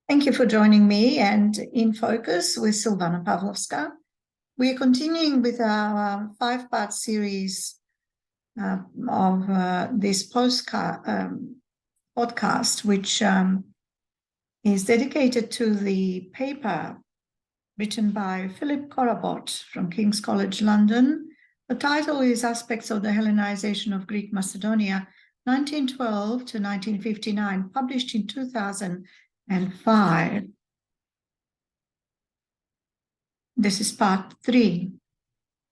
Thank you for joining me and In Focus with Silvana Pavlovska. We are continuing with our five-part series of this podcast, which is dedicated to the paper written by Philip Korabot from King's College London. The title is Aspects of the Hellenization of Greek Macedonia, 1912 to 1959, published in 2005. This is part 3.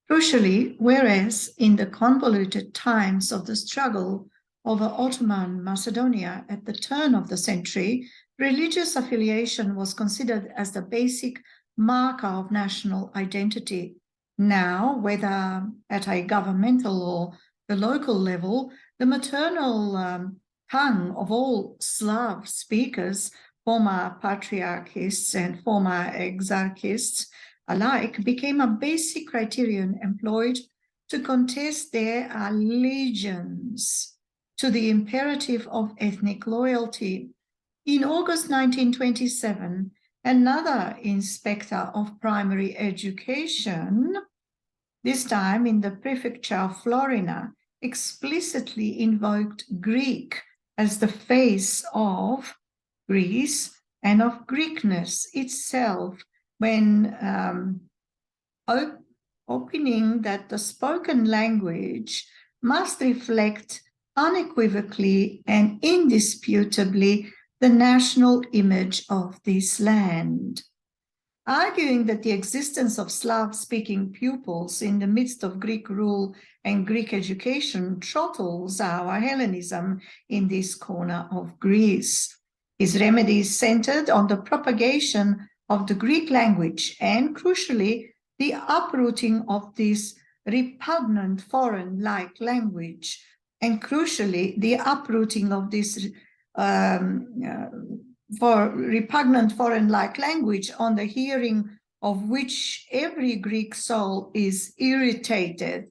Crucially, whereas in the convoluted times of the struggle over Ottoman Macedonia at the turn of the century, religious affiliation was considered as the basic marker of national identity. Now, whether at a governmental or the local level, the maternal tongue of all Slav speakers, former patriarchists and former exarchists alike, became a basic criterion employed to contest their allegiance to the imperative of ethnic loyalty. In August 1927, another inspector of primary education, this time in the prefecture of Florina, explicitly invoked Greek as the face of Greece and of Greekness itself, when opening that the spoken language must reflect unequivocally and indisputably the national image of this land. Arguing that the existence of Slav-speaking pupils in the midst of Greek rule and Greek education throttles our Hellenism in this corner of Greece. His remedies centered on the propagation of the Greek language and, crucially, the uprooting of this repugnant foreign-like language, and crucially, the uprooting of this repugnant foreign-like language, on the hearing of which every Greek soul is irritated,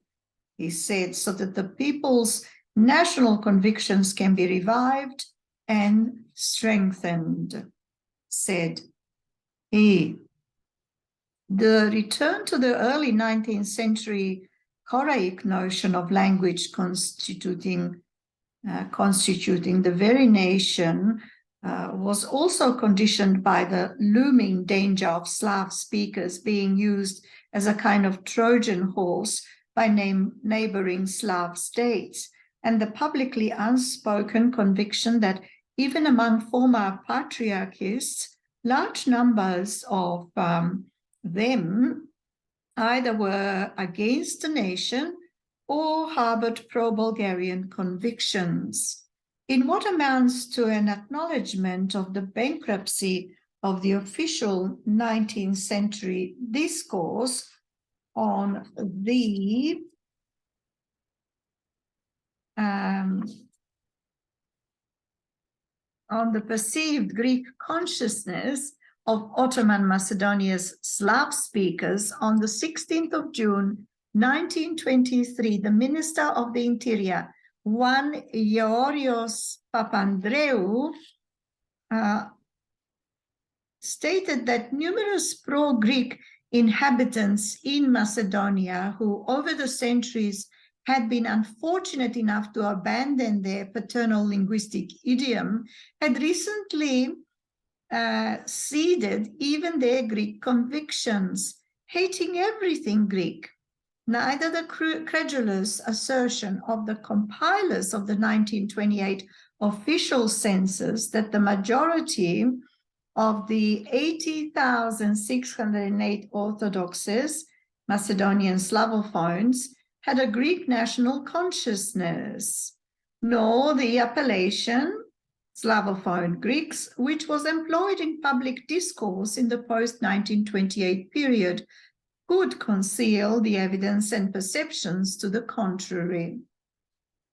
he said, so that the people's national convictions can be revived and strengthened, said he. The return to the early 19th century Choraic notion of language constituting the very nation was also conditioned by the looming danger of Slav speakers being used as a kind of Trojan horse by neighboring Slav states, and the publicly unspoken conviction that even among former patriarchists, large numbers of them either were against the nation or harbored pro-Bulgarian convictions. In what amounts to an acknowledgement of the bankruptcy of the official 19th century discourse on the perceived Greek consciousness of Ottoman Macedonia's Slav speakers, on the 16th of June, 1923, the Minister of the Interior, one Georgios Papandreou, stated that numerous pro-Greek inhabitants in Macedonia, who over the centuries had been unfortunate enough to abandon their paternal linguistic idiom, had recently ceded even their Greek convictions, hating everything Greek. Neither the credulous assertion of the compilers of the 1928 official census that the majority of the 80,608 Orthodoxes, Macedonian Slavophones, had a Greek national consciousness, nor the appellation Slavophone Greeks, which was employed in public discourse in the post-1928 period, could conceal the evidence and perceptions to the contrary.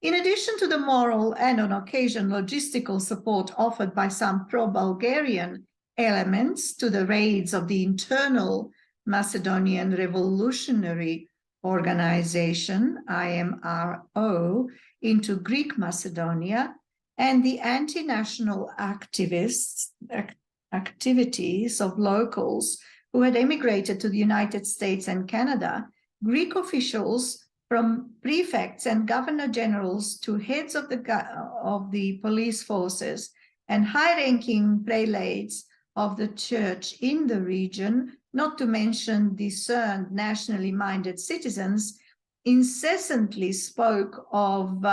In addition to the moral and, on occasion, logistical support offered by some pro-Bulgarian elements to the raids of the internal Macedonian Revolutionary Organization, IMRO, into Greek Macedonia, and the anti-national activities activities of locals who had emigrated to the United States and Canada, Greek officials, from prefects and governor generals to heads of the police forces and high-ranking prelates of the church in the region, not to mention discerned nationally minded citizens, incessantly spoke of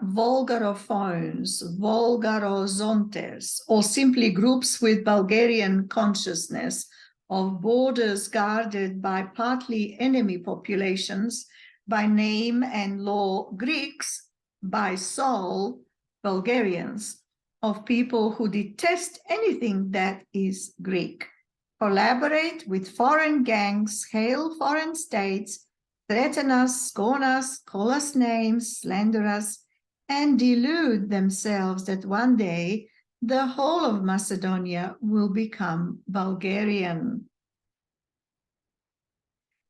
vulgarophones, vulgarozontes, or simply groups with Bulgarian consciousness of borders guarded by partly enemy populations, by name and law Greeks, by soul Bulgarians, of people who detest anything that is Greek, collaborate with foreign gangs, hail foreign states, threaten us, scorn us, call us names, slander us, and delude themselves that one day the whole of Macedonia will become Bulgarian.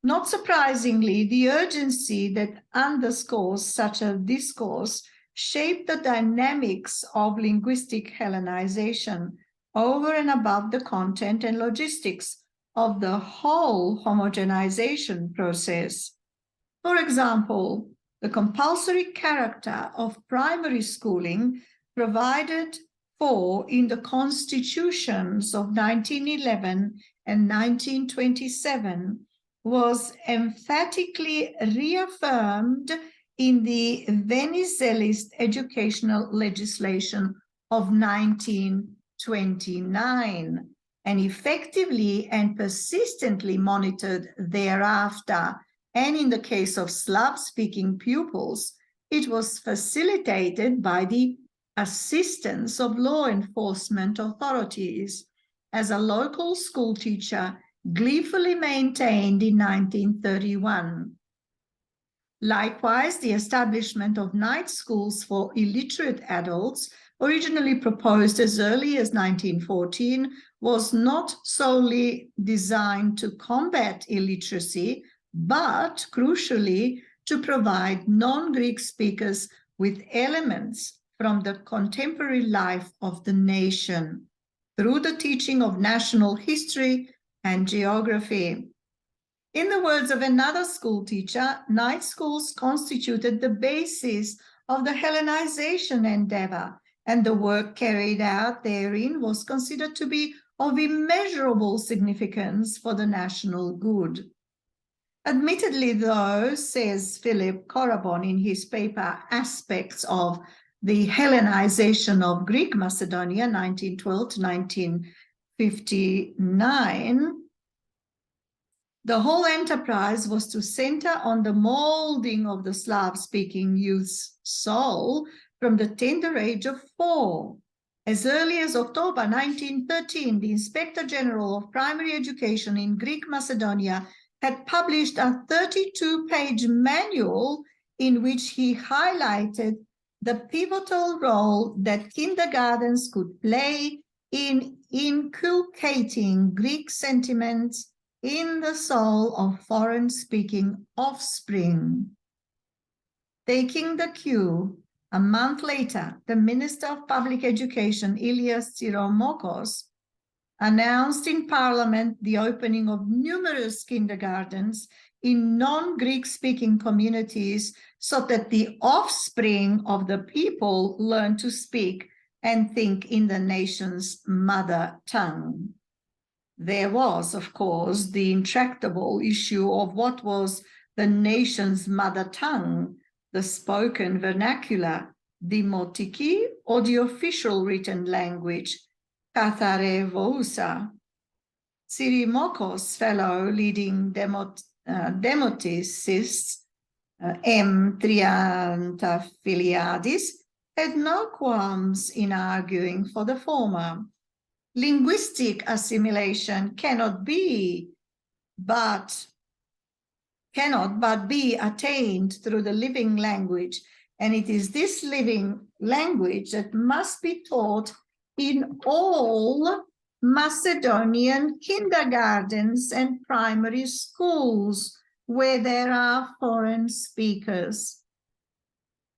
Not surprisingly, the urgency that underscores such a discourse shaped the dynamics of linguistic Hellenization over and above the content and logistics of the whole homogenization process. For example, the compulsory character of primary schooling provided for in the constitutions of 1911 and 1927 was emphatically reaffirmed in the Venizelist educational legislation of 1929 and effectively and persistently monitored thereafter. And in the case of Slav-speaking pupils, it was facilitated by the assistance of law enforcement authorities, as a local school teacher gleefully maintained in 1931. Likewise, the establishment of night schools for illiterate adults, originally proposed as early as 1914, was not solely designed to combat illiteracy, but crucially to provide non-Greek speakers with elements from the contemporary life of the nation through the teaching of national history and geography. In the words of another school teacher, night schools constituted the basis of the Hellenization endeavor, and the work carried out therein was considered to be of immeasurable significance for the national good. Admittedly, though, says Philip Korabon in his paper Aspects of the Hellenization of Greek Macedonia, 1912 to 1959, the whole enterprise was to center on the molding of the Slav-speaking youth's soul from the tender age of 4. As early as October 1913, the Inspector General of Primary Education in Greek Macedonia had published a 32-page manual in which he highlighted the pivotal role that kindergartens could play in inculcating Greek sentiments in the soul of foreign-speaking offspring. Taking the cue, a month later, the Minister of Public Education, Ilias Tsiromokos, announced in Parliament the opening of numerous kindergartens in non-Greek speaking communities so that the offspring of the people learn to speak and think in the nation's mother tongue. There was, of course, the intractable issue of what was the nation's mother tongue, the spoken vernacular, demotiki, or the official written language, Kathare Vousa. Tsirimokos' fellow leading demoticists, M. Triantafiliadis, had no qualms in arguing for the former. Linguistic assimilation cannot but be attained through the living language, and it is this living language that must be taught in all Macedonian kindergartens and primary schools where there are foreign speakers.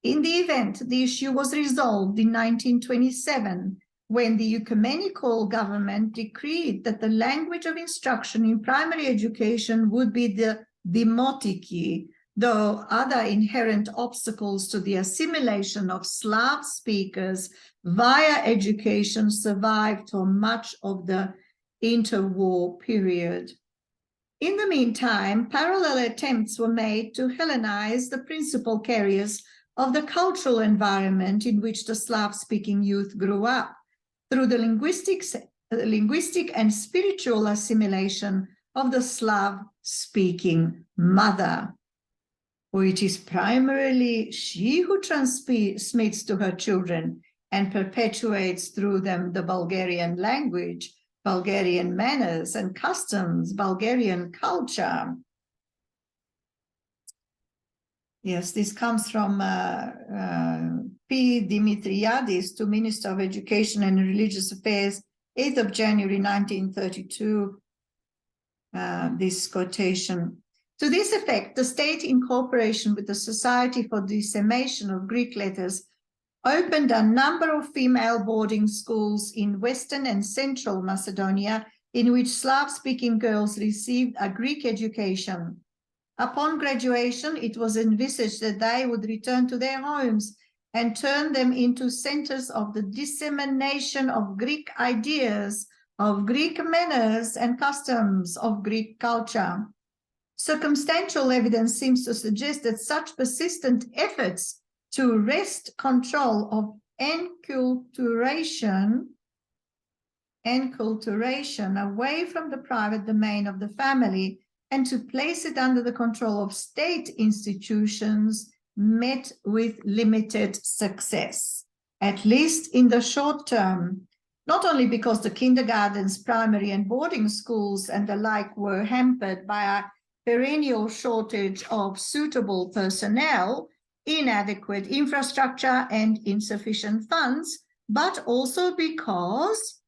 In the event, the issue was resolved in 1927 when the ecumenical government decreed that the language of instruction in primary education would be the demotiki, though other inherent obstacles to the assimilation of Slav speakers via education survived for much of the interwar period. In the meantime, parallel attempts were made to Hellenize the principal carriers of the cultural environment in which the Slav-speaking youth grew up, through the linguistic and spiritual assimilation of the Slav-speaking mother. For it is primarily she who transmits to her children and perpetuates through them the Bulgarian language, Bulgarian manners and customs, Bulgarian culture. Yes, this comes from P. Dimitriadis to Minister of Education and Religious Affairs, 8th of January 1932, this quotation. To this effect, the state, in cooperation with the Society for Dissemination of Greek Letters, opened a number of female boarding schools in Western and Central Macedonia, in which Slav-speaking girls received a Greek education. Upon graduation, it was envisaged that they would return to their homes and turn them into centers of the dissemination of Greek ideas, of Greek manners and customs, of Greek culture. Circumstantial evidence seems to suggest that such persistent efforts to wrest control of enculturation away from the private domain of the family and to place it under the control of state institutions met with limited success, at least in the short term, not only because the kindergartens, primary and boarding schools and the like were hampered by a perennial shortage of suitable personnel, inadequate infrastructure and insufficient funds, but also because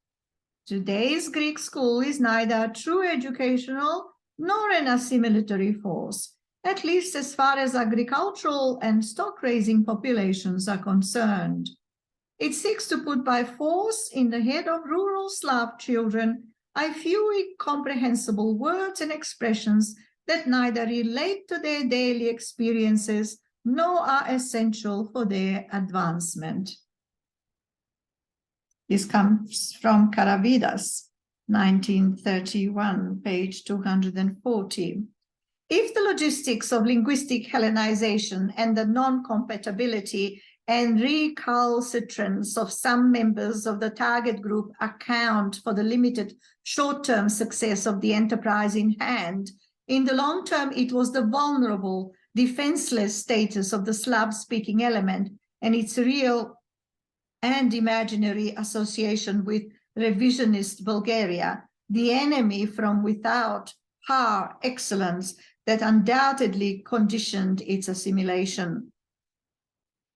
today's Greek school is neither a true educational nor an assimilatory force, at least as far as agricultural and stock-raising populations are concerned. It seeks to put by force in the head of rural Slav children a few incomprehensible words and expressions that neither relate to their daily experiences nor are essential for their advancement. This comes from Karavidas, 1931, page 240. If the logistics of linguistic Hellenization and the non-compatibility and recalcitrance of some members of the target group account for the limited short-term success of the enterprise in hand, in the long term it was the vulnerable, defenseless status of the Slav-speaking element and its real and imaginary association with revisionist Bulgaria, the enemy from without par excellence that undoubtedly conditioned its assimilation.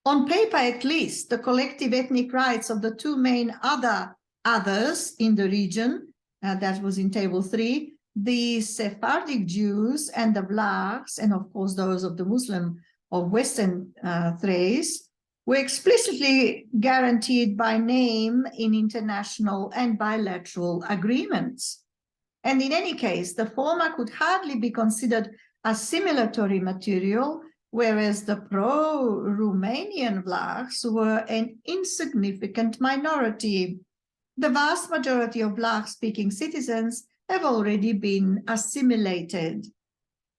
On paper, at least, the collective ethnic rights of the two main others in the region, that was in Table 3, the Sephardic Jews and the Vlachs, and of course those of the Muslim of Western Thrace, were explicitly guaranteed by name in international and bilateral agreements. And in any case, the former could hardly be considered assimilatory material, whereas the pro-Romanian Vlachs were an insignificant minority. The vast majority of Vlach-speaking citizens have already been assimilated.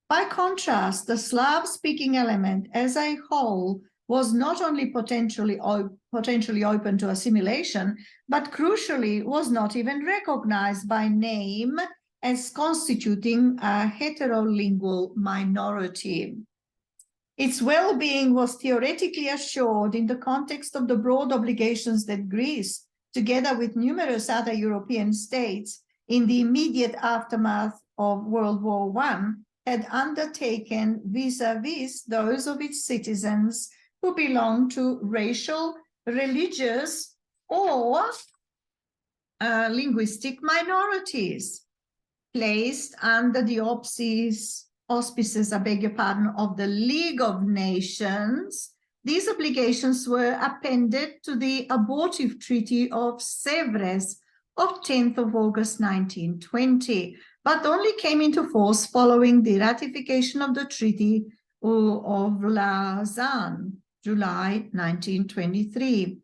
By contrast, the Slav-speaking element as a whole was not only potentially open to assimilation, but crucially was not even recognized by name as constituting a heterolingual minority. Its well-being was theoretically assured in the context of the broad obligations that Greece, together with numerous other European states, in the immediate aftermath of World War I, had undertaken vis-a-vis those of its citizens who belong to racial, religious, or linguistic minorities, placed under the auspices, I beg your pardon, of the League of Nations. these obligations were appended to the abortive Treaty of Sèvres of 10th of August 1920, but only came into force following the ratification of the Treaty of Lausanne, July 1923,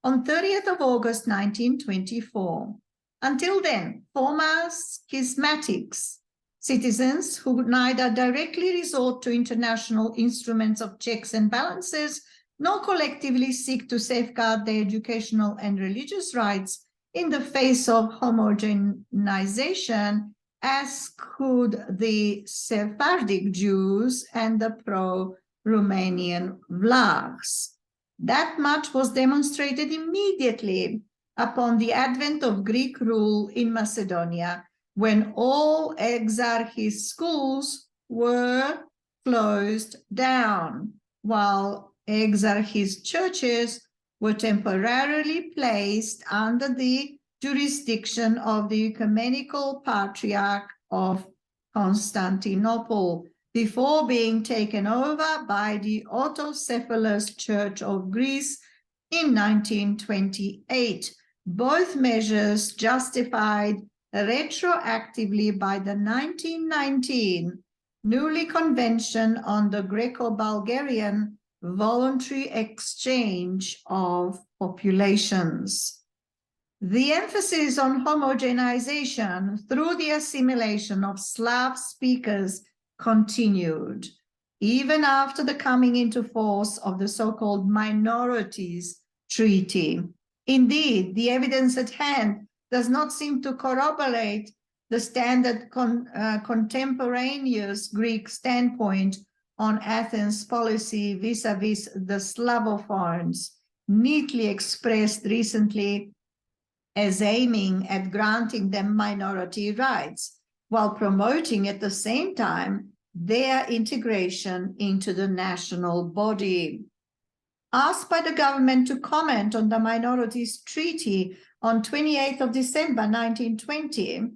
on 30th of August 1924. Until then, former schismatics, citizens who would neither directly resort to international instruments of checks and balances, nor collectively seek to safeguard their educational and religious rights in the face of homogenization, as could the Sephardic Jews and the pro-Romanian Vlachs. That much was demonstrated immediately upon the advent of Greek rule in Macedonia, when all exarchist schools were closed down, while exarchist churches were temporarily placed under the jurisdiction of the Ecumenical Patriarch of Constantinople, before being taken over by the Autocephalous Church of Greece in 1928. Both measures justified retroactively by the 1919 Newly Convention on the Greco-Bulgarian Voluntary Exchange of Populations. The emphasis on homogenization through the assimilation of Slav speakers continued, even after the coming into force of the so-called Minorities Treaty. Indeed, the evidence at hand does not seem to corroborate the standard contemporaneous Greek standpoint on Athens' policy vis-a-vis the Slavophones, neatly expressed recently as aiming at granting them minority rights, while promoting at the same time their integration into the national body. Asked by the government to comment on the Minorities Treaty on 28th of December 1920,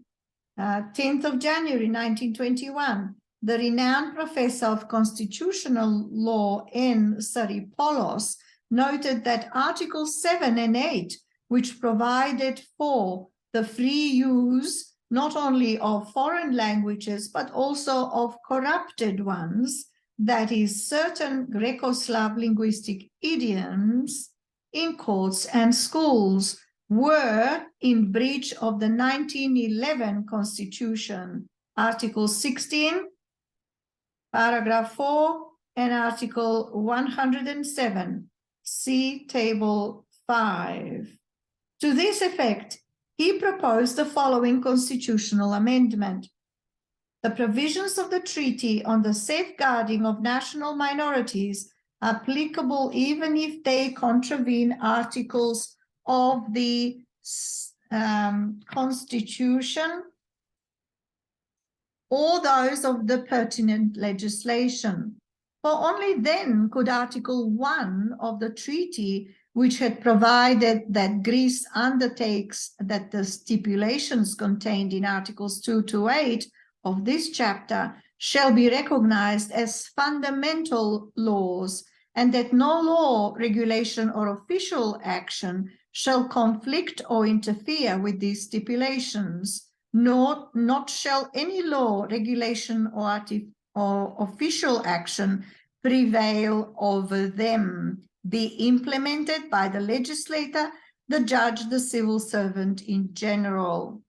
10th of January 1921, the renowned professor of constitutional law N. Saripoulos noted that Articles 7 and 8, which provided for the free use not only of foreign languages, but also of corrupted ones, that is, certain Greco-Slav linguistic idioms in courts and schools, were in breach of the 1911 Constitution, Article 16, Paragraph 4, and Article 107, see Table 5. To this effect, he proposed the following constitutional amendment. The provisions of the Treaty on the Safeguarding of National Minorities, applicable even if they contravene articles of the Constitution or those of the pertinent legislation. For only then could Article 1 of the treaty, which had provided that Greece undertakes that the stipulations contained in Articles 2 to 8 of this chapter shall be recognized as fundamental laws, and that no law, regulation, or official action shall conflict or interfere with these stipulations, nor not shall any law, regulation, or official action prevail over them, be implemented by the legislator, the judge, the civil servant in general.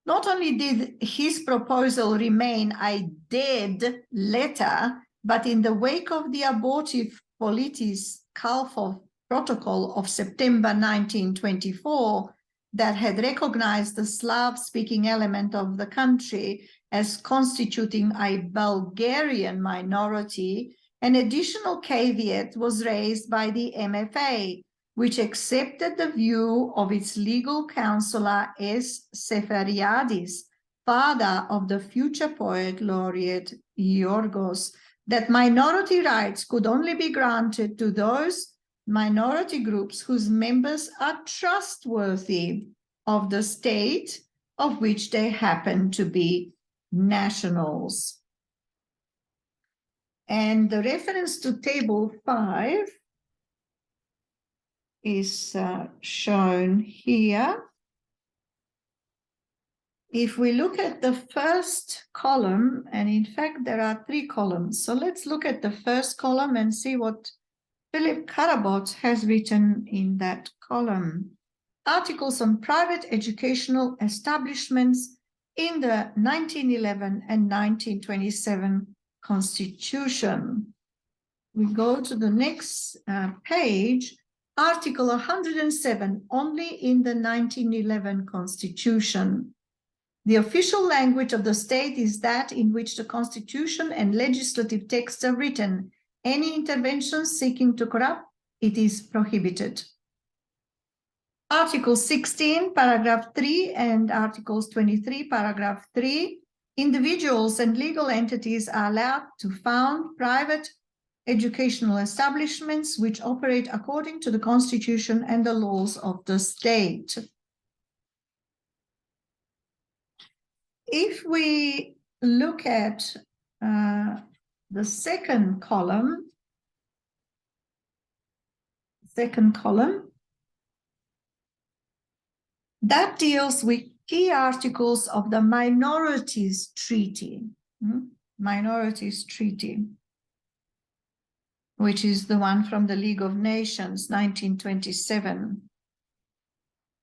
Not only did his proposal remain a dead letter, but in the wake of the abortive Politis Kalfov Protocol of September 1924 that had recognized the Slav-speaking element of the country as constituting a Bulgarian minority, an additional caveat was raised by the MFA, which accepted the view of its legal counselor S. Seferiadis, father of the future poet laureate Yorgos, that minority rights could only be granted to those minority groups whose members are trustworthy of the state of which they happen to be nationals. And the reference to table 5 is shown here. If we look at the first column, and in fact there are 3 columns, so let's look at the first column and see what Philip Karabot has written in that column. Articles on private educational establishments in the 1911 and 1927 Constitution. We go to the next page, Article 107, only in the 1911 Constitution. The official language of the state is that in which the Constitution and legislative texts are written. Any intervention seeking to corrupt it is prohibited. Article 16, paragraph 3 and Articles 23, paragraph 3, individuals and legal entities are allowed to found private educational establishments which operate according to the Constitution and the laws of the state. If we look at the second column, that deals with key articles of the Minorities Treaty, which is the one from the League of Nations, 1927.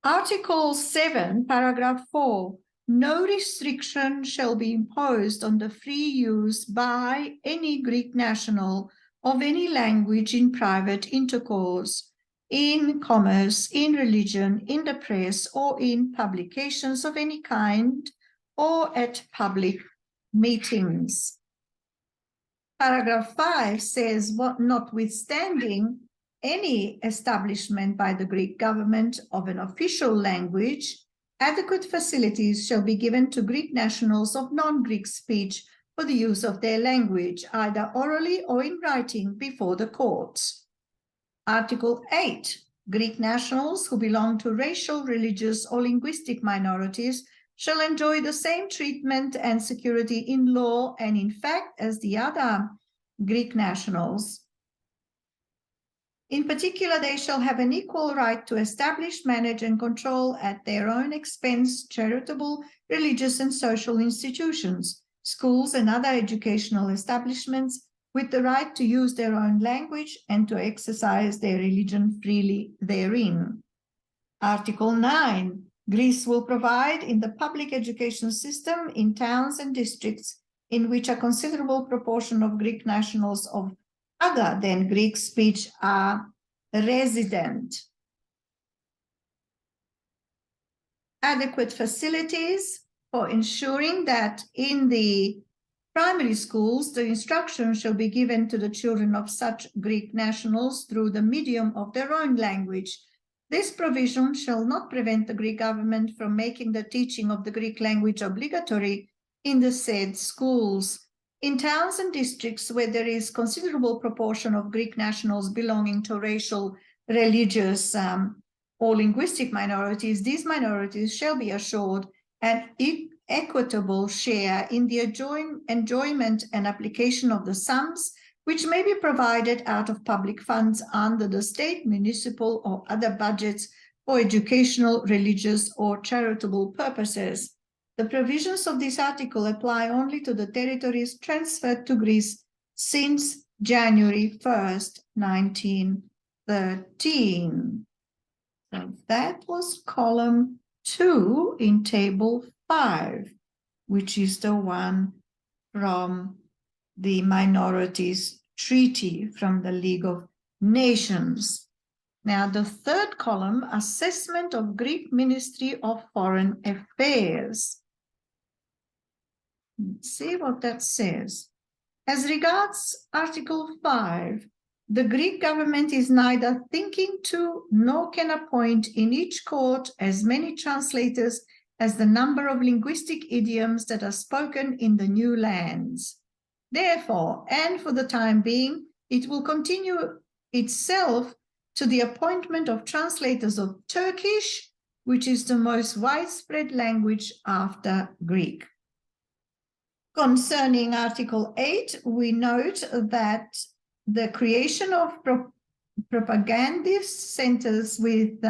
Article 7, paragraph 4, no restriction shall be imposed on the free use by any Greek national of any language in private intercourse, in commerce, in religion, in the press, or in publications of any kind, or at public meetings. Paragraph 5 says, what notwithstanding any establishment by the Greek government of an official language, adequate facilities shall be given to Greek nationals of non-Greek speech for the use of their language, either orally or in writing before the courts. Article 8, Greek nationals who belong to racial, religious, or linguistic minorities shall enjoy the same treatment and security in law and in fact as the other Greek nationals. In particular, they shall have an equal right to establish, manage, and control at their own expense charitable, religious, and social institutions, schools, and other educational establishments, with the right to use their own language and to exercise their religion freely therein. Article 9, Greece will provide in the public education system in towns and districts in which a considerable proportion of Greek nationals of other than Greek speech are resident. Adequate facilities for ensuring that in the primary schools, the instruction shall be given to the children of such Greek nationals through the medium of their own language. This provision shall not prevent the Greek government from making the teaching of the Greek language obligatory in the said schools. In towns and districts where there is considerable proportion of Greek nationals belonging to racial, religious, or linguistic minorities, these minorities shall be assured an equitable share in the enjoyment and application of the sums which may be provided out of public funds under the state, municipal, or other budgets for educational, religious, or charitable purposes. The provisions of this article apply only to the territories transferred to Greece since January 1st, 1913. So that was column 2 in table 5, which is the one from the Minorities Treaty from the League of Nations. Now, the third column, assessment of Greek Ministry of Foreign Affairs. Let's see what that says. As regards Article 5, the Greek government is neither thinking to nor can appoint in each court as many translators as the number of linguistic idioms that are spoken in the new lands. Therefore, and for the time being, it will continue itself to the appointment of translators of Turkish, which is the most widespread language after Greek. Concerning Article 8, we note that the creation of propagandist centers with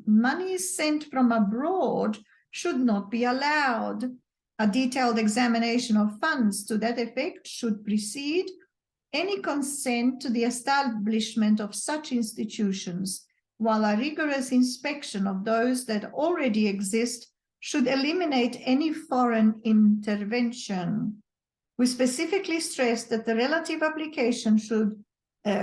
money sent from abroad should not be allowed. A detailed examination of funds to that effect should precede any consent to the establishment of such institutions, while a rigorous inspection of those that already exist should eliminate any foreign intervention. We specifically stress that the relative application should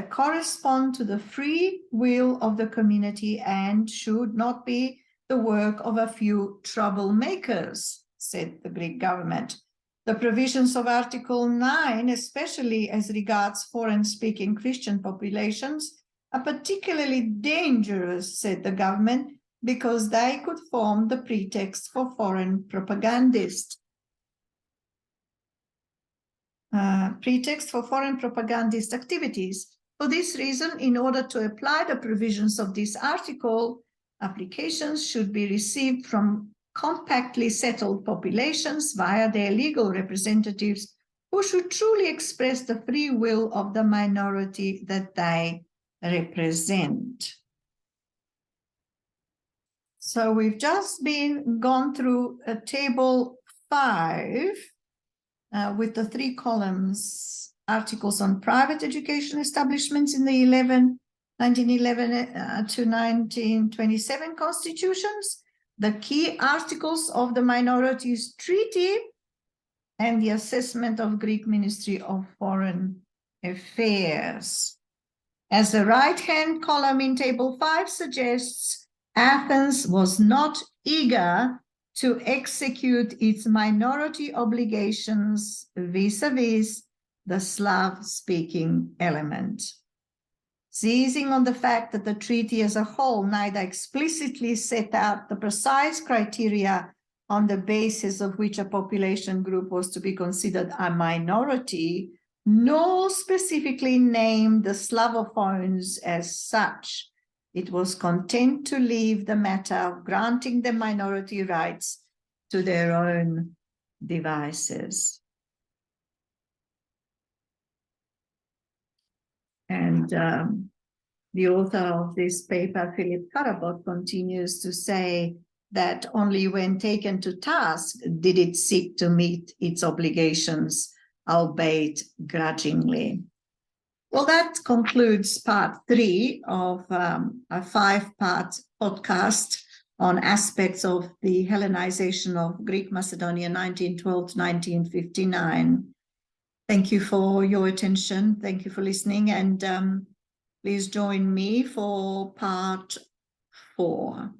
correspond to the free will of the community and should not be the work of a few troublemakers, said the Greek government. The provisions of Article 9, especially as regards foreign-speaking Christian populations, are particularly dangerous, said the government, because they could form the pretext for foreign propagandist activities. For this reason, in order to apply the provisions of this article, applications should be received from compactly settled populations via their legal representatives who should truly express the free will of the minority that they represent. So we've just gone through table 5 with the 3 columns, articles on private education establishments in the 1911 to 1927 constitutions, the key articles of the Minorities Treaty, and the assessment of Greek Ministry of Foreign Affairs. As the right-hand column in table 5 suggests, Athens was not eager to execute its minority obligations vis-a-vis the Slav-speaking element. Seizing on the fact that the treaty as a whole neither explicitly set out the precise criteria on the basis of which a population group was to be considered a minority, nor specifically named the Slavophones as such, it was content to leave the matter of granting the minority rights to their own devices. And the author of this paper, Philip Karabot, continues to say that only when taken to task did it seek to meet its obligations, albeit grudgingly. Well, that concludes part 3 of a 5-part podcast on aspects of the Hellenization of Greek Macedonia 1912 to 1959. Thank you for your attention. Thank you for listening. And please join me for part 4.